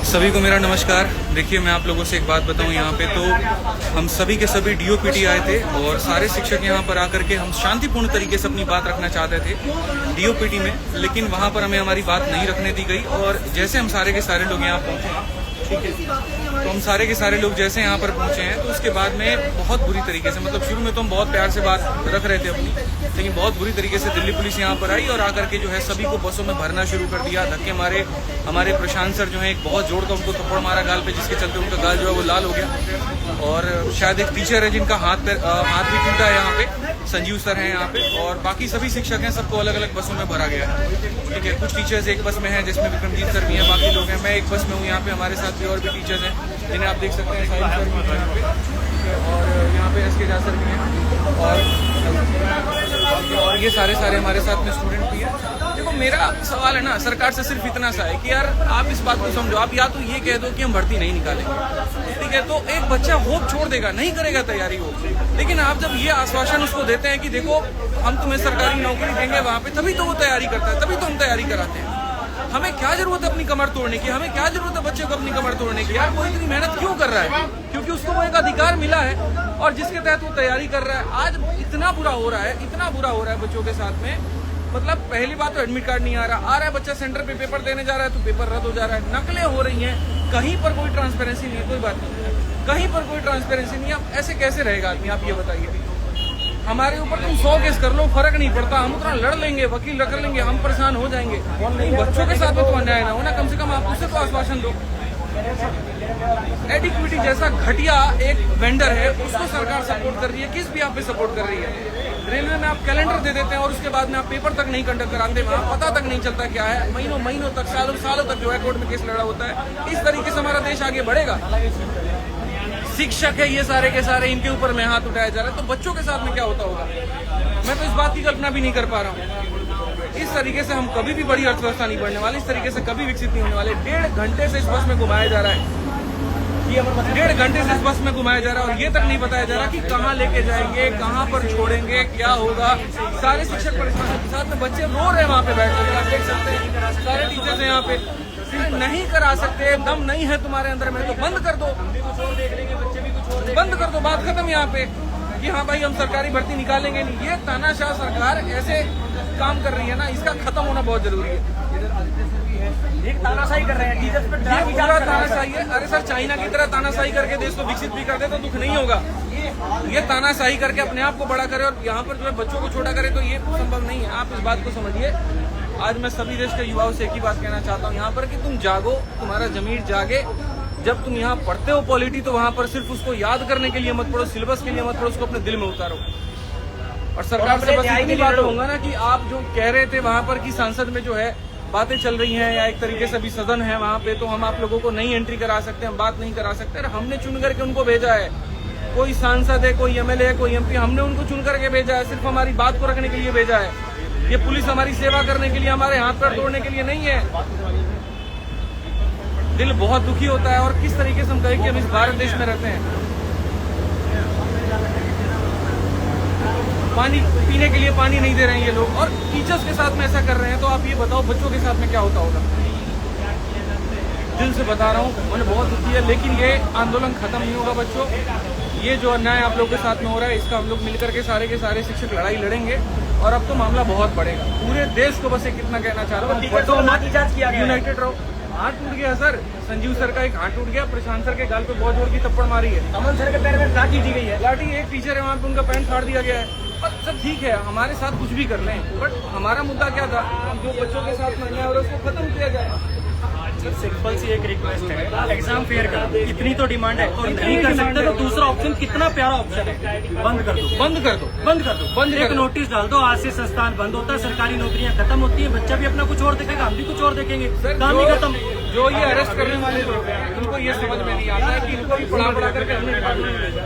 सभी को मेरा नमस्कार। देखिए, मैं आप लोगों से एक बात बताऊं, यहाँ पे तो हम सभी के सभी डीओपीटी आए थे और सारे शिक्षक यहाँ पर आकर के हम शांतिपूर्ण तरीके से अपनी बात रखना चाहते थे डीओपीटी में, लेकिन वहाँ पर हमें हमारी बात नहीं रखने दी गई। और जैसे हम सारे के सारे लोग यहाँ पहुँचे, ठीक है, तो हम सारे के सारे लोग जैसे यहाँ पर पहुंचे हैं तो उसके बाद में बहुत बुरी तरीके से, मतलब शुरू में तो हम बहुत प्यार से बात रख रहे थे अपनी, लेकिन बहुत बुरी तरीके से दिल्ली पुलिस यहाँ पर आई और आकर के जो है सभी को बसों में भरना शुरू कर दिया। धक्के मारे। हमारे प्रशांत सर जो है एक बहुत जोर का उनको थप्पड़ मारा गाल पे, जिसके चलते उनका गाल जो है वो लाल हो गया। और शायद एक टीचर है जिनका हाथ भी टूटा है यहाँ पे, संजीव सर हैं यहाँ पे, और बाकी सभी शिक्षक हैं, सबको अलग अलग बसों में भरा गया है। ठीक है, कुछ टीचर्स एक बस में हैं जिसमें विक्रमजीत सर भी हैं, बाकी लोग हैं। मैं एक बस में हूँ यहाँ पे, हमारे साथ भी और भी टीचर्स हैं जिन्हें आप देख सकते हैं, साहिल सर भी हैं यहाँ पे, और यहाँ पे एसके झा सर भी हैं, और ये सारे हमारे साथ में स्टूडेंट भी हैं। देखो, मेरा सवाल है ना सरकार से सिर्फ इतना सा है कि यार आप इस बात को समझो। आप या तो ये कह दो कि हम भर्ती नहीं निकालेंगे, ठीक है, तो एक बच्चा होप छोड़ देगा, नहीं करेगा तैयारी हो। लेकिन आप जब ये आश्वासन उसको देते हैं कि देखो हम तुम्हें सरकारी नौकरी देंगे वहाँ पे, तभी तो वो तैयारी करता है, तभी तो हम तैयारी कराते हैं। हमें क्या जरूरत है अपनी कमर तोड़ने की? हमें क्या जरूरत है बच्चे को अपनी कमर तोड़ने की? यार वो इतनी मेहनत क्यों कर रहा है? क्योंकि उसको वो एक अधिकार मिला है और जिसके तहत वो तैयारी कर रहा है। आज इतना बुरा हो रहा है बच्चों के साथ में। मतलब पहली बात तो एडमिट कार्ड नहीं आ रहा है, बच्चा सेंटर पे पेपर देने जा रहा है तो पेपर रद्द हो जा रहा है, नकलें हो रही हैं, कहीं पर कोई ट्रांसपेरेंसी नहीं है। कोई बात नहीं, कहीं पर कोई ट्रांसपेरेंसी नहीं है। अब ऐसे कैसे रहेगा आदमी? आप ये बताइए। हमारे ऊपर तुम 100 केस कर लो, फर्क नहीं पड़ता, हम उतना लड़ लेंगे, वकील रख लेंगे, हम परेशान हो जाएंगे। बच्चों के साथ में तो अन्याय ना हो ना, कम से कम आप उससे तो आश्वासन दो। एडिक्विटी जैसा घटिया एक वेंडर है, उसको सरकार सपोर्ट कर रही है, किस भी आप पे सपोर्ट कर रही है। रेलवे में आप कैलेंडर दे देते हैं और उसके बाद में आप पेपर तक नहीं कंडक्ट कराते, वहाँ पता तक नहीं चलता क्या है। महीनों तक, सालों तक जो है कोर्ट में केस लड़ा होता है। इस तरीके से हमारा देश आगे बढ़ेगा? शिक्षक है ये सारे के सारे, इनके ऊपर में हाथ उठाया जा रहा है, तो बच्चों के साथ में क्या होता होगा? मैं तो इस बात की कल्पना भी नहीं कर पा रहा हूँ। इस तरीके से हम कभी भी बड़ी अर्थव्यवस्था नहीं बढ़ने वाली, इस तरीके से कभी विकसित नहीं होने वाले। 1.5 घंटे से इस बस में घुमाया जा रहा है, 1.5 घंटे से इस बस में घुमाया जा रहा है और ये तक नहीं बताया जा रहा कि कहाँ लेके जाएंगे, कहाँ पर छोड़ेंगे, क्या होगा। सारे शिक्षक परेशान के साथ में, बच्चे रो रहे हैं वहाँ पे बैठ कर, आप देख सकते हैं। सारे टीचर्स हैं यहाँ पे, नहीं करा सकते, दम नहीं है तुम्हारे अंदर में तो बंद कर दो, बंद कर दो, बात खत्म यहाँ पे कि हाँ भाई हम सरकारी भर्ती निकालेंगे नहीं। ये तानाशाह सरकार ऐसे काम कर रही है ना, इसका खत्म होना बहुत जरूरी है। एक तानाशाही कर रहे हैं टीचर्स पे, पूरा तानाशाही है। अरे सर, चाइना की तरह तानाशाही करके देश को विकसित भी कर दे तो दुख नहीं होगा। ये तानाशाही करके अपने आप को बड़ा करे और यहाँ पर जो है बच्चों को छोटा करे, तो ये संभव नहीं है। आप इस बात को समझिए। आज मैं सभी देश के युवाओं से एक ही बात कहना चाहता हूँ यहाँ पर कि तुम जागो, तुम्हारा जमीर जागे। जब तुम यहाँ पढ़ते हो पॉलिटी, तो वहाँ पर सिर्फ उसको याद करने के लिए मत पढ़ो, सिलेबस के लिए मत पढ़ो, उसको अपने दिल में उतारो। और सरकार से बस इतनी बात होगा ना कि आप जो कह रहे थे वहाँ पर कि सांसद में जो है बातें चल रही हैं, या एक तरीके से भी सदन है वहाँ पे, तो हम आप लोगों को नहीं एंट्री करा सकते, हम बात नहीं करा सकते। हमने चुन करके उनको भेजा है। कोई सांसद है, कोई एमएलए है, कोई एमपी, हमने उनको चुन करके भेजा है, सिर्फ हमारी बात को रखने के लिए भेजा है। ये पुलिस हमारी सेवा करने के लिए, हमारे हाथ पैर तोड़ने के लिए नहीं है। दिल बहुत दुखी होता है। और किस तरीके से हम कहें कि हम इस भारत देश में रहते हैं। पानी पीने के लिए पानी नहीं दे रहे हैं ये लोग, और टीचर्स के साथ में ऐसा कर रहे हैं, तो आप ये बताओ बच्चों के साथ में क्या होता होगा? दिल से बता रहा हूँ, मन बहुत दुखी है। लेकिन ये आंदोलन खत्म नहीं होगा बच्चों। ये जो अन्याय आप लोगों के साथ में हो रहा है, इसका हम लोग मिलकर के सारे शिक्षक लड़ाई लड़ेंगे। और अब तो मामला बहुत बढ़ेगा। पूरे देश को बस एक कितना कहना चाह रहा हूँ, यूनाइटेड रहो। हाथ टूट गया सर, संजीव सर का एक हाथ टूट गया, प्रशांत सर के गाल पे बहुत जोर की थप्पड़ मारी है, अमन सर के पैर में लाठी दी गई है, लाठी। एक टीचर है वहाँ पे, उनका पैंट फाड़ दिया गया है। और सब ठीक है, हमारे साथ कुछ भी कर लें, बट हमारा मुद्दा क्या था? जो बच्चों के साथ में अन्याय हो रहा है उसको खत्म किया जाए। सिंपल सी एक रिक्वेस्ट है, एग्जाम फेयर का इतनी तो डिमांड है, और नहीं कर सकते तो दूसरा ऑप्शन कितना प्यारा ऑप्शन है, बंद कर दो, बंद कर दो, बंद कर दो, बंद एक नोटिस डाल दो, आज से संस्थान बंद होता है, सरकारी नौकरियां खत्म होती है, बच्चा भी अपना कुछ और देखेगा, हम भी कुछ और देखेंगे, काम ही खत्म। जो ये अरेस्ट करने वाले लोग हैं, उनको ये समझ में नहीं आता है कि इनको भी पढ़ा करके हमने डिपार्टमेंट में भेजा।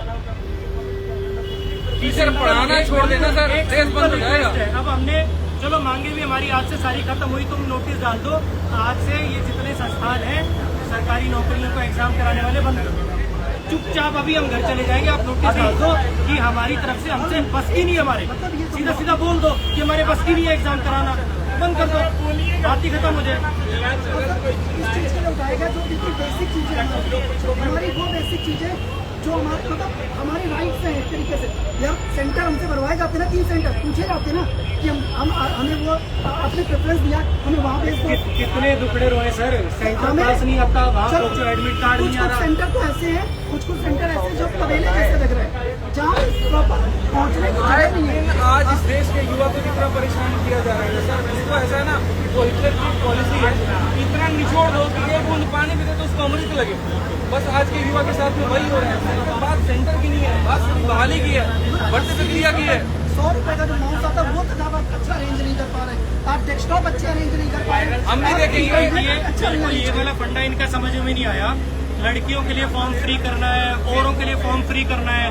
टीचर पढ़ाना छोड़ देना सर, देश बंद हो जाएगा। अब हमने चलो मांगे भी हमारी आज से सारी खत्म हुई, तुम नोटिस डाल दो, आज से ये जितने संस्थान हैं सरकारी नौकरियों को एग्जाम कराने वाले बंद कर दो। चुपचाप अभी हम घर चले जाएंगे, आप नोटिस डाल दो कि हमारी तरफ से हमसे बस की नहीं, हमारे सीधा सीधा बोल दो कि हमारे बस की नहीं है एग्जाम कराना, बंद कर दो, बात ही खत्म हो जाए। जाएगा जो बिल्कुल बेसिक चीजें हैं हमारी वो बेसिक चीजें जो हमारे मतलब हमारे राइट्स हैं एक तरीके से। यार सेंटर हमसे भरवाए जाते ना 3 सेंटर पूछे जाते ना कि हमें वो अपने प्रेफरेंस दिया हमें वहाँ भेज दो। कितने दुखड़े रोए सर, सेंटर पास नहीं आता, वहाँ पहुंचो एडमिट कार्ड नहीं आ रहा। सेंटर तो ऐसे हैं, कुछ सेंटर ऐसे जो तबेले जैसे लग रहे हैं जहाँ प्रॉपर पहुँचने की जगह नहीं है। आज इस देश के युवा को कितना परेशान किया जा रहा है सर, उसको ऐसा है ना वो हिटलर की पॉलिसी है, इतना निचोड़ दो कि एक बूंद पानी भी दे तो उसको अमृत लगे। बस आज के युवा के साथ में वही हो रहा है। तो बात सेंटर की नहीं है, बात सिर्फ बहाली की है, बढ़ती प्रक्रिया की है। 100 रुपए का जो माउस आता है वो तो आप अच्छा अरेंज नहीं कर पा रहे, आप डेस्कटॉप अच्छे अरेंज नहीं कर पा रहे। हम भी देखेंगे ये वाला फंडा इनका समझ में नहीं आया। लड़कियों के लिए फॉर्म फ्री करना है, औरों के लिए फॉर्म फ्री करना है।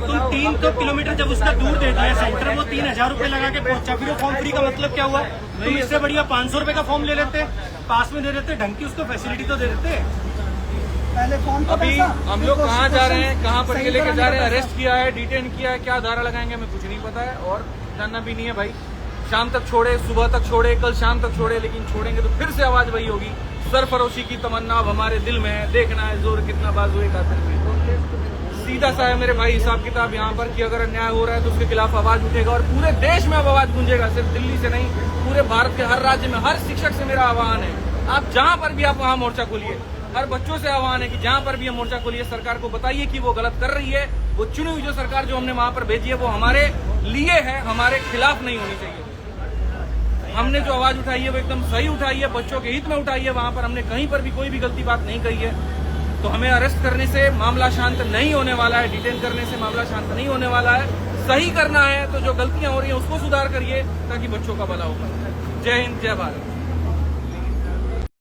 तुम 3 किलोमीटर जब उसका दूर दे दिया सेंटर, वो 3000 रुपए लगा के पहुंचा, फिर वो फॉर्म फ्री का मतलब क्या हुआ? तुम इससे बढ़िया 500 रुपए का फॉर्म ले लेते, पास में दे देते, ढंग की उसको फैसिलिटी तो दे देते। पहले फॉर्म का अभी पैसा, हम लोग कहाँ जा रहे हैं, कहाँ पर सही लेके जा रहे हैं, कराने का अरेस्ट किया है, डिटेन किया है, क्या धारा लगाएंगे हमें कुछ नहीं पता है और जानना भी नहीं है भाई। शाम तक छोड़े, सुबह तक छोड़े, कल शाम तक छोड़े, लेकिन छोड़ेंगे तो फिर से आवाज वही होगी। सरफरोशी की तमन्ना अब हमारे दिल में है, देखना है जोर कितना बाजुए कातिल में। सीधा सा है मेरे भाई हिसाब किताब यहाँ पर कि अगर अन्याय हो रहा है तो उसके खिलाफ आवाज उठेगा और पूरे देश में अब आवाज गूंजेगा, सिर्फ दिल्ली से नहीं, पूरे भारत के हर राज्य में। हर शिक्षक से मेरा आह्वान है, आप जहाँ पर भी आप वहाँ मोर्चा खोलिए। हर बच्चों से आह्वान है कि जहाँ पर भी हम मोर्चा खोलिए, सरकार को बताइए कि वो गलत कर रही है। वो चुनी हुई जो सरकार जो हमने वहाँ पर भेजी है वो हमारे लिए है, हमारे खिलाफ नहीं होनी चाहिए। हमने जो आवाज उठाई है वो एकदम सही उठाई है, बच्चों के हित में उठाई है। वहाँ पर हमने कहीं पर भी कोई भी गलती बात नहीं कही है। तो हमें अरेस्ट करने से मामला शांत नहीं होने वाला है, डिटेन करने से मामला शांत नहीं होने वाला है। सही करना है तो जो गलतियां हो रही हैं उसको सुधार करिए ताकि बच्चों का भला हो पाए। जय हिंद, जय भारत।